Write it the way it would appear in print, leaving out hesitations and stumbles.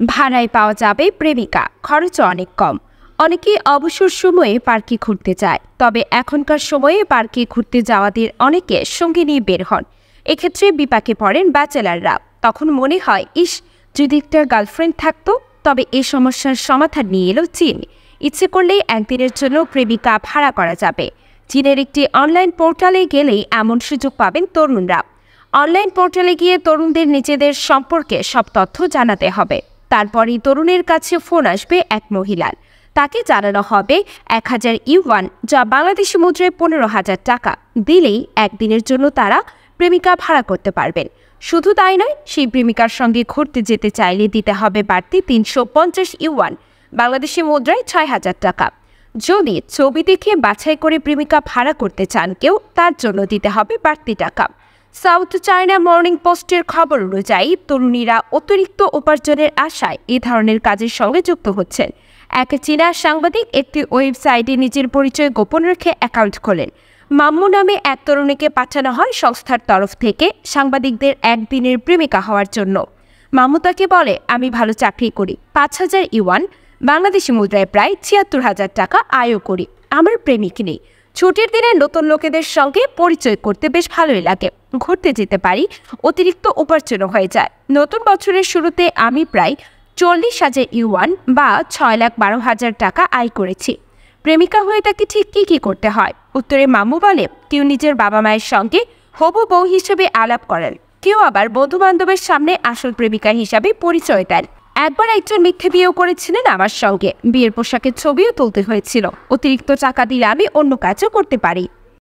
ভাড়ায় পাওয়া যাবে প্রেমিকা, খরচ অনেক কম। অনেকেই অবসর সময়ে পার্কে ঘুরতে যায়, তবে এখনকার সময়ে পার্কে ঘুরতে যাওয়াদের অনেকে সঙ্গী নিয়ে বের হন। এক্ষেত্রে বিপাকে পড়েন ব্যাচেলাররা। তখন মনে হয়, ইস, যদি একটা গার্লফ্রেন্ড থাকতো। তবে এই সমস্যার সমাধান নিয়ে এলো চীন। ইচ্ছে করলেই একদিনের জন্য প্রেমিকা ভাড়া করা যাবে। চীনের একটি অনলাইন পোর্টালে গেলেই এমন সুযোগ পাবেন তরুণরা। অনলাইন পোর্টালে গিয়ে তরুণদের নিজেদের সম্পর্কে সব তথ্য জানাতে হবে। তারপরই তরুণের কাছে ফোন আসবে এক মহিলার। তাকে জানানো হবে 1000 ইউয়ান, যা বাংলাদেশি মুদ্রায় 15,000 টাকা দিলেই একদিনের জন্য তারা প্রেমিকা ভাড়া করতে পারবেন। শুধু তাই নয়, সেই প্রেমিকার সঙ্গে ঘুরতে যেতে চাইলে দিতে হবে বাড়তি 350 ইউয়ান, বাংলাদেশি মুদ্রায় 6,000 টাকা। যদি ছবি দেখে বাছাই করে প্রেমিকা ভাড়া করতে চান কেউ, তার জন্য দিতে হবে বাড়তি টাকা। সাউথ চায়না মর্নিং পোস্টের খবর অনুযায়ী তরুণীরা অতিরিক্ত উপার্জনের আশায় এ ধরনের কাজের সঙ্গে যুক্ত হচ্ছেন। এক চীনা সাংবাদিক একটি ওয়েবসাইটে নিজের পরিচয় গোপন রেখে অ্যাকাউন্ট খোলেন। মাম্মু নামে এক তরুণীকে পাঠানো হয় সংস্থার তরফ থেকে সাংবাদিকদের একদিনের প্রেমিকা হওয়ার জন্য। মাম্মু তাকে বলে, আমি ভালো চাকরি করি, 5,000 ইউয়ান, বাংলাদেশি মুদ্রায় প্রায় 76,000 টাকা আয়ও করি, আমার প্রেমিক নেই। ছুটির দিনে নতুন লোকেদের সঙ্গে পরিচয় করতে বেশ ভালোই লাগে, ঘুরতে যেতে পারি, অতিরিক্ত উপার্জনও হয়ে যায়। নতুন বছরের শুরুতে আমি প্রায় 40,000 ইউয়ান বা 6,12,000 টাকা আয় করেছি। প্রেমিকা হয়ে তাকে ঠিক কী করতে হয়? উত্তরে মাম্মু বলে, কেউ নিজের বাবা মায়ের সঙ্গে হবু বউ হিসেবে আলাপ করেন, কেউ আবার বন্ধু বান্ধবের সামনে আসল প্রেমিকা হিসাবে পরিচয় দেন। একবার একজন মিথ্যে বিয়েও করেছিলেন আমার সঙ্গে, বিয়ের পোশাকের ছবিও তুলতে হয়েছিল। অতিরিক্ত টাকা দিলে আমি অন্য কাজও করতে পারি।